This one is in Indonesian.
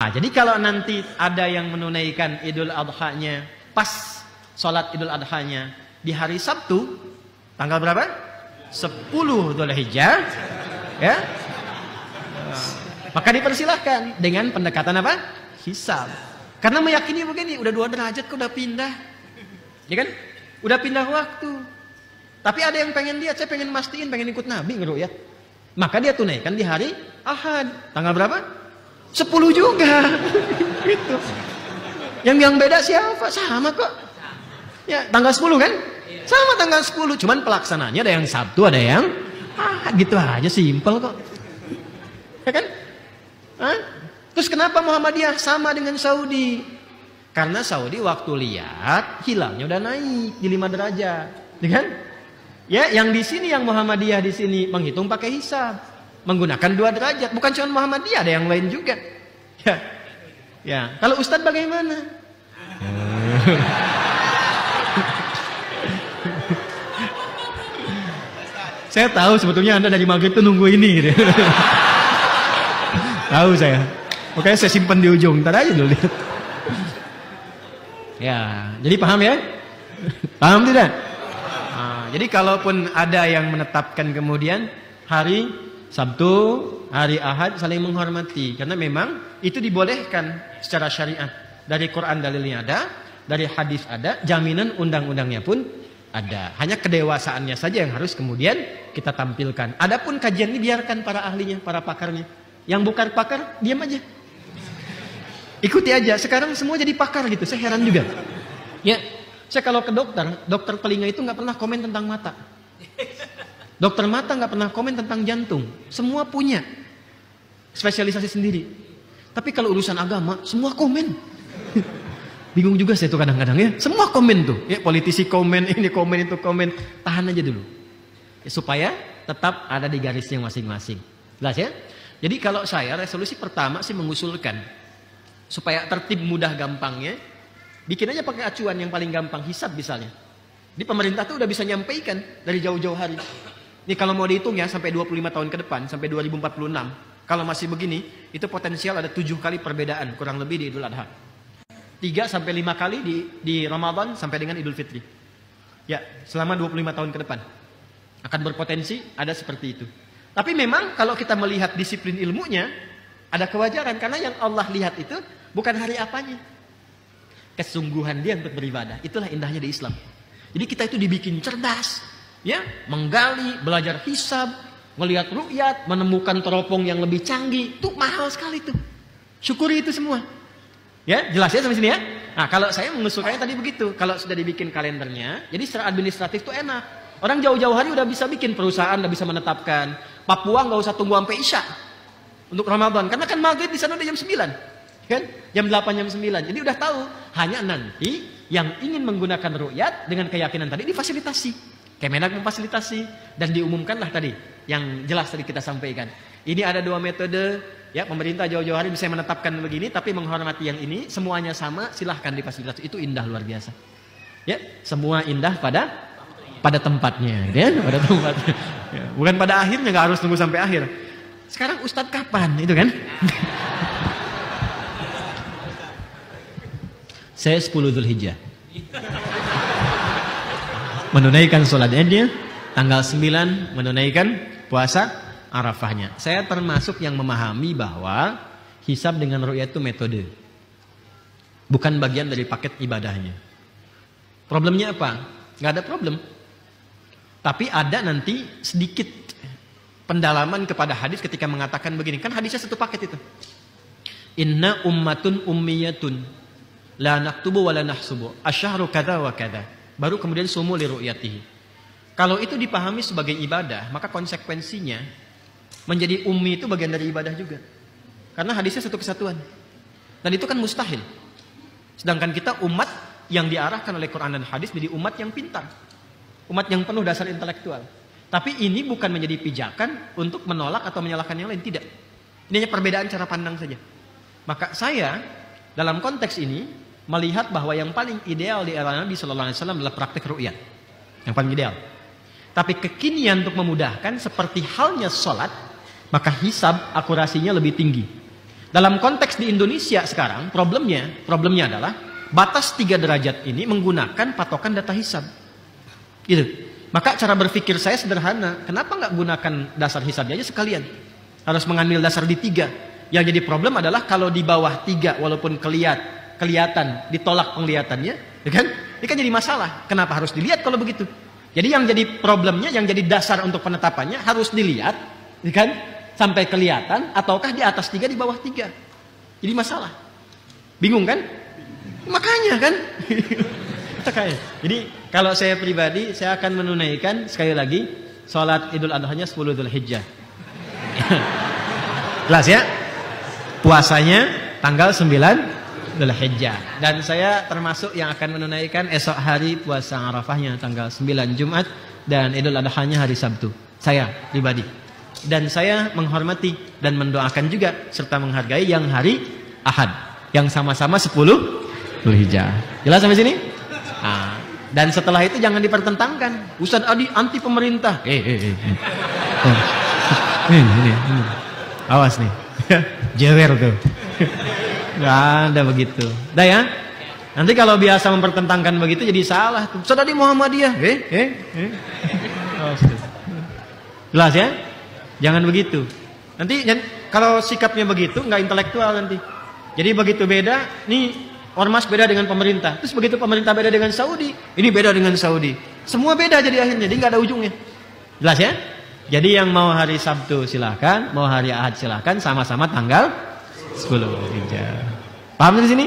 Nah, jadi kalau nanti ada yang menunaikan Idul Adha-nya pas sholat Idul Adha-nya di hari Sabtu, tanggal berapa? 10 Dzulhijjah, ya. Maka dipersilahkan dengan pendekatan apa? Hisab. Karena meyakini begini, udah 2 derajat kok udah pindah. Ya kan? Udah pindah waktu. Tapi ada yang pengen lihat, saya pengen mastiin, pengen ikut Nabi ngeru'yat. Maka dia tunaikan di hari Ahad. Tanggal berapa? 10 juga. Gitu. Yang beda siapa? Sama kok. Ya, tanggal 10 kan? Sama tanggal 10. Cuman pelaksananya ada yang Sabtu, ada yang Ahad. Gitu aja, simpel kok. Ya kan? Hah? Terus kenapa Muhammadiyah sama dengan Saudi? Karena Saudi waktu lihat hilalnya udah naik di 5 derajat, ya kan? Ya, yang di sini yang Muhammadiyah di sini menghitung pakai hisab, menggunakan 2 derajat. Bukan cuma Muhammadiyah, ada yang lain juga. Ya, ya. Kalau Ustadz bagaimana? Saya tahu sebetulnya Anda dari maghrib tuh nunggu ini, gitu. Tahu saya. Makanya saya simpan di ujung. Ntar aja dulu lihat. Ya, jadi paham ya? Paham tidak? Nah, jadi kalaupun ada yang menetapkan kemudian hari Sabtu, hari Ahad saling menghormati, karena memang itu dibolehkan secara syariat. Dari Quran dalilnya ada, dari hadis ada, jaminan undang-undangnya pun ada. Hanya kedewasaannya saja yang harus kemudian kita tampilkan. Adapun kajian ini biarkan para ahlinya, para pakarnya. Yang bukan pakar, diam aja. Ikuti aja. Sekarang semua jadi pakar gitu. Saya heran juga. Ya, saya kalau ke dokter telinga itu nggak pernah komen tentang mata. Dokter mata nggak pernah komen tentang jantung. Semua punya spesialisasi sendiri. Tapi kalau urusan agama, semua komen. Bingung juga saya tuh kadang-kadang ya. Semua komen tuh. Ya, politisi komen, ini komen, itu komen. Tahan aja dulu. Ya, supaya tetap ada di garisnya masing-masing. Jelas ya? Jadi kalau saya resolusi pertama sih mengusulkan supaya tertib mudah gampangnya, bikin aja pakai acuan yang paling gampang, hisab misalnya. Di pemerintah tuh udah bisa nyampaikan dari jauh-jauh hari. Ini kalau mau dihitung ya sampai 25 tahun ke depan, sampai 2046. Kalau masih begini, itu potensial ada 7 kali perbedaan kurang lebih di Idul Adha. 3 sampai 5 kali di Ramadan sampai dengan Idul Fitri. Ya, selama 25 tahun ke depan. Akan berpotensi ada seperti itu. Tapi memang kalau kita melihat disiplin ilmunya, ada kewajaran. Karena yang Allah lihat itu bukan hari apanya. Kesungguhan dia untuk beribadah. Itulah indahnya di Islam. Jadi kita itu dibikin cerdas. Ya, menggali, belajar hisab, melihat ru'yat, menemukan teropong yang lebih canggih. Itu mahal sekali tuh. Syukuri itu semua. Ya, jelas ya sampai sini ya? Nah, kalau saya mengusulkannya tadi begitu. Kalau sudah dibikin kalendernya, jadi secara administratif itu enak. Orang jauh-jauh hari udah bisa bikin perusahaan, udah bisa menetapkan. Papua nggak usah tunggu sampai Isya untuk Ramadan, karena kan maghrib di sana udah jam 9, kan? Jam 8, jam 9. Jadi udah tahu. Hanya nanti yang ingin menggunakan ru'yat dengan keyakinan tadi difasilitasi. Kemenak memfasilitasi dan diumumkanlah tadi yang jelas tadi kita sampaikan. Ini ada 2 metode. Ya, pemerintah jauh-jauh hari bisa menetapkan begini, tapi menghormati yang ini, semuanya sama, silahkan difasilitasi. Itu indah luar biasa. Ya, semua indah pada tempatnya, ya, pada tempatnya. Ya, bukan pada akhirnya, nggak harus tunggu sampai akhir. Sekarang Ustadz kapan, itu kan? Saya 10 Dzulhijjah. Menunaikan sholat Idnya, tanggal 9 menunaikan puasa Arafahnya. Saya termasuk yang memahami bahwa hisab dengan ru'yat itu metode, bukan bagian dari paket ibadahnya. Problemnya apa? Nggak ada problem. Tapi ada nanti sedikit pendalaman kepada hadis ketika mengatakan begini. Kan hadisnya satu paket itu. Inna ummatun ummiyatun la naktubu wa la nahsubu asyahru kadza wa kadza. Baru kemudian sumu li ru'yatihi. Kalau itu dipahami sebagai ibadah, maka konsekuensinya menjadi ummi itu bagian dari ibadah juga. Karena hadisnya satu kesatuan. Dan itu kan mustahil. Sedangkan kita umat yang diarahkan oleh Quran dan hadis menjadi umat yang pintar. Umat yang penuh dasar intelektual. Tapi ini bukan menjadi pijakan untuk menolak atau menyalahkan yang lain. Tidak. Ini hanya perbedaan cara pandang saja. Maka saya dalam konteks ini melihat bahwa yang paling ideal di era Nabi Sallallahu Alaihi Wasallam adalah praktek ru'yat. Yang paling ideal. Tapi kekinian untuk memudahkan seperti halnya sholat, maka hisab akurasinya lebih tinggi. dalam konteks di Indonesia sekarang problemnya adalah batas 3 derajat ini menggunakan patokan data hisab. Gitu. Maka cara berpikir saya sederhana. Kenapa nggak gunakan dasar hisab aja sekalian? Harus mengambil dasar di 3. Yang jadi problem adalah kalau di bawah 3 walaupun kelihatan ditolak penglihatannya, ya kan? Ini kan jadi masalah. Kenapa harus dilihat kalau begitu? Jadi yang jadi problemnya, yang jadi dasar untuk penetapannya harus dilihat, ya kan? Sampai kelihatan, ataukah di atas 3 di bawah 3. Jadi masalah. Bingung kan? Makanya kan? Jadi kalau saya pribadi, saya akan menunaikan sekali lagi sholat Idul Adha-nya 10 Dzulhijjah. Jelas ya? Puasanya tanggal 9 Dzulhijjah. Dan saya termasuk yang akan menunaikan esok hari puasa Arafahnya tanggal 9 Jumat dan Idul Adha-nya hari Sabtu. Saya pribadi. Dan saya menghormati dan mendoakan juga serta menghargai yang hari Ahad yang sama-sama 10 Dzulhijjah. Jelas sampai sini? Nah, dan setelah itu jangan dipertentangkan. Ustaz Adi anti pemerintah. Ini. Awas nih. Jewer tuh. Nggak ada begitu. Dah ya. Nanti kalau biasa mempertentangkan begitu jadi salah tuh. Ustaz Adi Muhammadiyah. Jelas ya? Jangan begitu. Nanti kalau sikapnya begitu nggak intelektual nanti. Jadi begitu beda, nih ormas beda dengan pemerintah. Terus begitu pemerintah beda dengan Saudi, ini beda dengan Saudi. Semua beda jadi akhirnya, jadi nggak ada ujungnya. Jelas ya? Jadi yang mau hari Sabtu silakan, mau hari Ahad silakan, sama-sama tanggal 10 Dzulhijjah. Paham di sini?